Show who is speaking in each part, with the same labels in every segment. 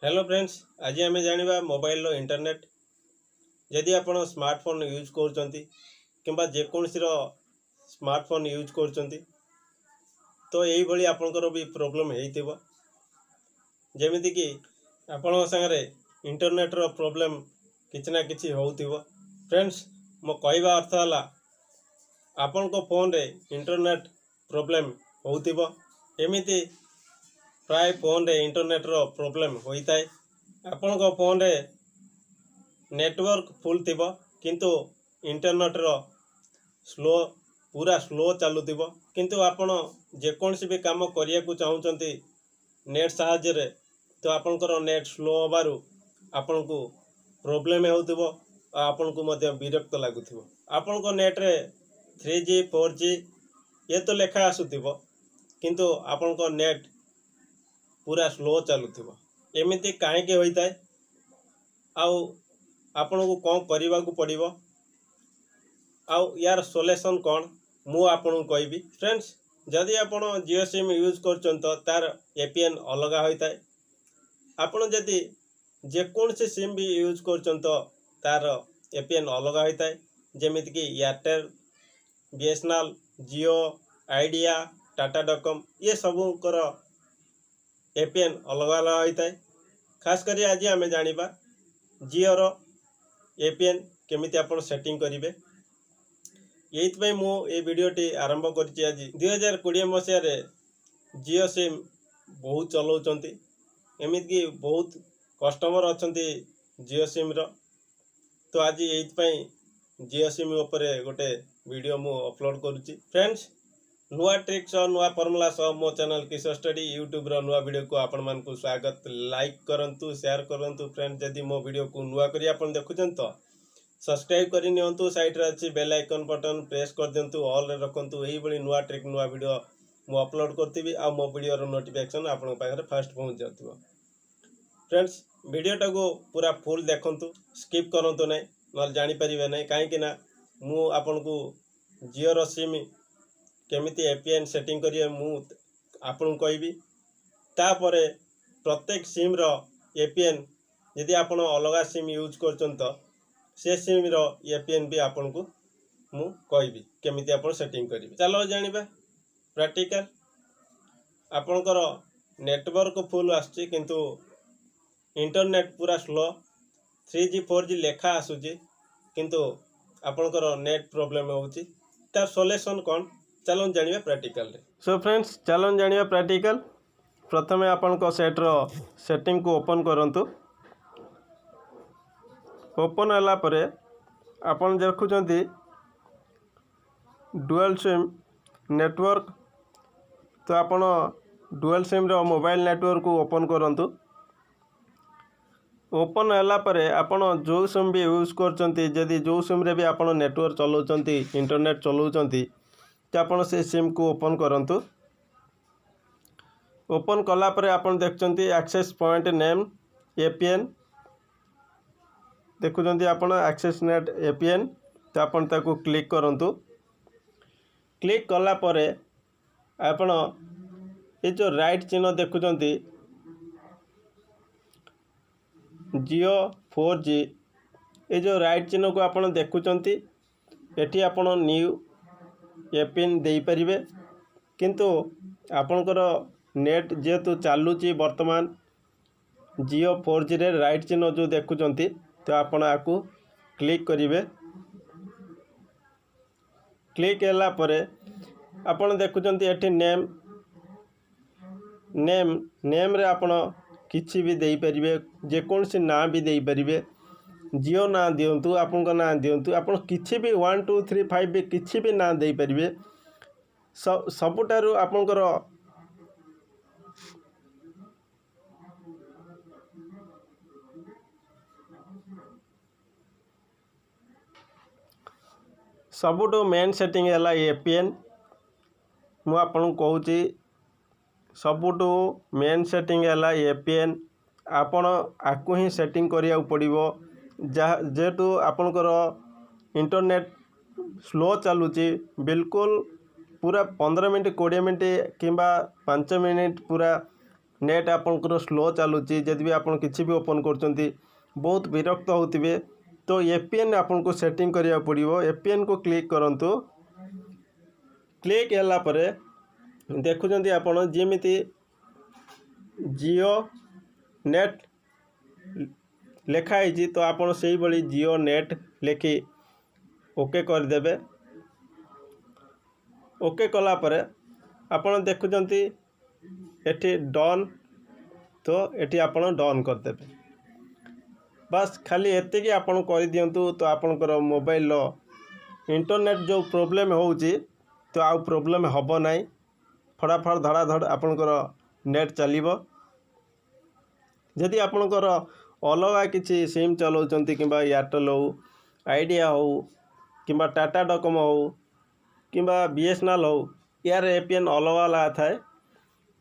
Speaker 1: Hello friends, आज आम जाना मोबाइल इंटरनेट जदि आप स्मार्टफोन यूज कर जेकोसी स्मार्टफोन यूज कर तो यही आपंकर भी प्रोब्लेम हो जमीती कि आपण सागरे इंटरनेट रो प्रोब्लेम किसी ना कि हो फ्रेंड्स मो कहवा अर्थ है आपण को फोन रे इंटरनेट प्रोब्लेम होमती प्राय फोन रे इंटरनेट रो प्रोब्लेम होता है। आपण को फोन रे नेटवर्क फुल थिबो किंतु इंटरनेट रो स्लो पूरा स्लो चलुथिबो किंतु आपण जेकोसी भी काम करिया को चाहूचंती नेट सहाय्य रे तो आपनकर नेट स्लो होबारु आपण को प्रोब्लेम होउथिबो आपण को मध्य विरक्त लागुथिबो। आपण को नेट रे 3G 4G ये तो लेखा आसुथिबो किंतु आपण को नेट पूरा स्लो चलुथिबो एमिति काहेकि होइताय आउ आपण को कौन करने को पड़ो आउ यार सोल्यूशन कौन मु आपन कहबी। फ्रेंड्स जदि आपण जियो सिम यूज कर तार एपीएन अलग होता है। आपण जदि जेकोसी सिम भी यूज कर तार एपीएन अलग होता है जमीती कि एयरटेल बीएसएनएल जियो आइडिया टाटा डॉकॉम ये सबूकर एपीएन अलग अलग होता है। खास करी आज आम जाना जियो रो एपीएन केमिति आपण सेटिंग करेंगे ये मु ये वीडियोटी आरंभ करी आज 2020 मसीह जियो सिम बहुत चलाउछंती एमिति बहुत कस्टमर अच्छंती जियो सिम रो तो आज ये जियो सिम उपरे गोटे वीडियो मु अपलोड करुच्ची। फ्रेंड्स नुआ ट्रिक्स और नुआ फॉर्मूला सह मो चैनल किशोर स्टडी यूट्यूब रो नुआ वीडियो को आपण मान को स्वागत लाइक करंतु शेयर करंतु। फ्रेंड्स जदि मो वीडियो को नुआ करी आपण देखुछन तो सब्सक्राइब करि नियंतु साइड रे अछि बेल आइकन बटन प्रेस कर दियंतु ऑल रे रखंतु एही बळी नुआ ट्रिक नुआ वीडियो मो अपलोड करथिबी आ मो वीडियो रो नोटिफिकेशन आपण पाखरे फास्ट पहुंच जाथिबो। फ्रेंड्स वीडियोटा को पूरा फुल देखंतु स्किप करंतु नै नल जानि परिबे नै काहे कि ना मु आपण को जियो रो सिम केमिति एपीएन सेटिंग करिए मु आपन कहबी तापरे प्रत्येक सिम रो एपीएन यदि आपण अलगा सिम यूज करछन तो से सिम रो एपीएन भी आपन को मु कहबी केमिति आपण सेटिंग करिवे। चलो जानिबा प्रैक्टिकल आपनकर नेटवर्क फुल आछि किंतु इंटरनेट पूरा स्लो 3G 4G लेखा आसुची किंतु आपनकर नेट प्रॉब्लम होउची तार सॉल्यूशन कोन चलन जानिबा प्रैक्टिकल रे। सो फ्रेंड्स चलन जानिबा प्रैक्टिकल प्रथमे आपन को सेट रो सेटिंग को ओपन करंतु। ओपन होला परे आपन देखुचंती डुअल सिम नेटवर्क तो आपन डुअल सिम रो मोबाइल नेटवर्क को ओपन करंतु। ओपन होला परे आपन जो सिम भी यूज करचंती जदि जो सिम रे भी आपन नेटवर्क चलाउचंती इंटरनेट चलाउचंती तो आपन से सिम को ओपन करंतु। ओपन कला परे आपन देखचंती एक्सेस पॉइंट नेम एपीएन देखुचंती आपन एक्सेस नेट एपीएन तो आपन ताको क्लिक करंतु। क्लिक कला परे आपन ये जो राइट चिन्ह देखुचंती जियो 4G ये जो राइट चिन्ह को आपन देखुचंती एठी आपन न्यू एपीएन दे परिबे किंतु आपनकर नेट जेतु चालुची वर्तमान जियो 4G रे राइट चिन्ह जो देखुचंती तो आपण आकु क्लिक करिवे। क्लिक होला परे आपण देखुचंती एठी नेम नेम नेम रे आपण किछि भी देई परिबे जे कोनसी ना भी देई परिबे जियो ना दियंतु आपन को ना दियंतु आपन किछि भी 1 2 3 5 भी किछि भी ना देई परिबे सबुटारु आपनकर सबुटो मेन सेटिंग है एपीएन मु आपन कहूची सबुटो मेन सेटिंग है एपीएन आपण आकु ही सेटिंग करिया पड़िबो जेतु आपनकर इंटरनेट स्लो चलुची बिल्कुल पूरा 15 मिनट 20 मिनट किंबा 5 मिनट पूरा नेट आपंकर स्लो चलुची जदि भी आपन किसी भी ओपन कर बहुत विरक्त होते तो एपीएन आपन को सेटिंग करिया पड़िबो। एपीएन को क्लिक करंतु। क्लिक होला परे देखुचंती आपन जेमिति जियो नेट लेखाई तो आपन से बड़ी जियो नेट लेखि ओके करदेबे। ओके कला परे आपन देखुचंती एठी डन तो एठी आपन डन करदेबे। बस खाली एतिकी आपन कर दियंतु तो आपनकर मोबाइल इंटरनेट जो प्रोब्लेम होउची तो आउ प्रोब्लेम हबो नाही। फटाफट धड़ाधड़ आपनकर नेट चलिबो। जदि आपनकर अलगा किसी सिम चलाउचंती किंबा एयरटेल हो आइडिया हो किंबा टाटा डोकोमो हो किंबा बीएसएनएल हो यार एपीएन अलगा अलगा थाए।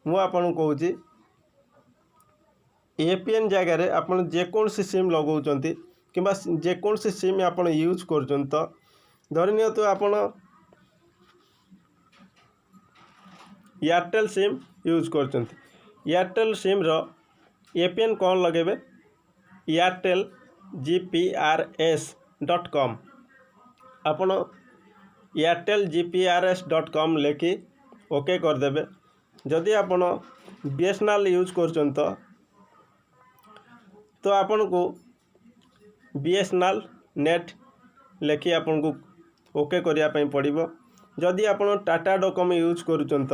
Speaker 1: मु आपन कहूची एपीएन जगह आपन जेकोसी सिम लगाउचंती किंबा जेकोसी सिम आपन यूज करचंत तो धरिनियो तो आपन एयरटेल सिम यूज करचंती। एयरटेल सिम रो एपीएन कौन लगेबे एयरटेल gprs.com आपन एयरटेल gprs.com लेखि ओके करदेबे। जदि आपन बीएसएनएल यूज करचंत तो आपन को बीएसएनएल नेट लेखि आपन को ओके करिया पई पड़िबो। जदि आपन टाटा डोकोमो यूज करूचंत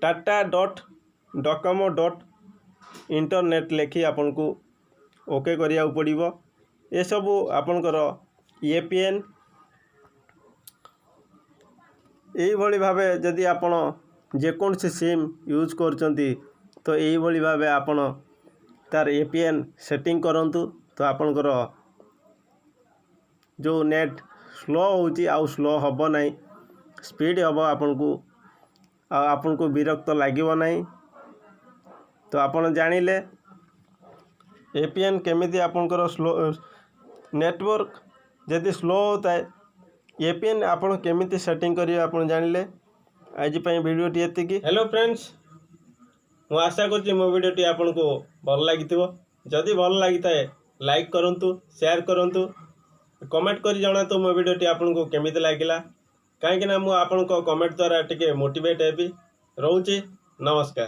Speaker 1: tata.docomo.internet लेखि आपन को ओके करिया पड़िबो। ए सब आपनकर एपीएन एई भली भावे जदि आपन जेकोसी सिम यूज करचंती तो एई भली भावे आपन तार एपीएन सेटिंग करंतु तो आपनकर जो नेट स्लो होउची आउ स्लो हबो नाही स्पीड हबो आपन को विरक्त लागिबो नाही। तो आपन जानिले एपीएन केमिति आपनकर स्लो नेटवर्क जदि स्लो होता है एपीएन आपन केमिति सेटिंग करिए आपन जानिले। आज पई वीडियोटी एतिकी। हेलो फ्रेंड्स मु आशा करछि मो वीडियोटी आपन को भल लागिथिबो। जदि भल लागिताए लाइक करंतु शेयर करंतु कमेंट करि जणातु मो वीडियोटी आपन को केमिति लागिला काहे कि ना मु आपन को कमेंट द्वारा टिके मोटिवेट हेबी। रहउछि नमस्कार।